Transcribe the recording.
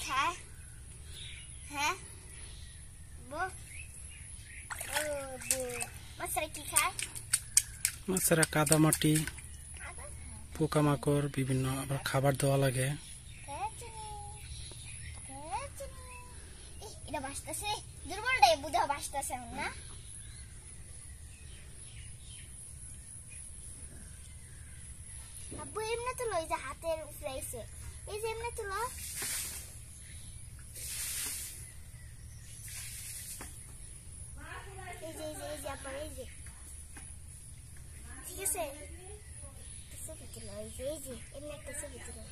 খায়? হ্যাঁ বউ, ও বউ, মাছেরা কি খায়? মাছেরা কাদামাটি, পোকামাকড় বিভিন্ন আবার খাবার দেওয়া লাগে। এটা বাসতেছে দুর্বলটাই বুঝা বাসতেছে না। আব্বু এমনি তুলো, এই যে হাতের উপরে আইছে, এই যে এমনি তুলো। এই যে এই যে এই যে আব্বা, এই যে ঠিক আছে, ছবি তুলো, এই যে এমনি একটা ছবি তুলো।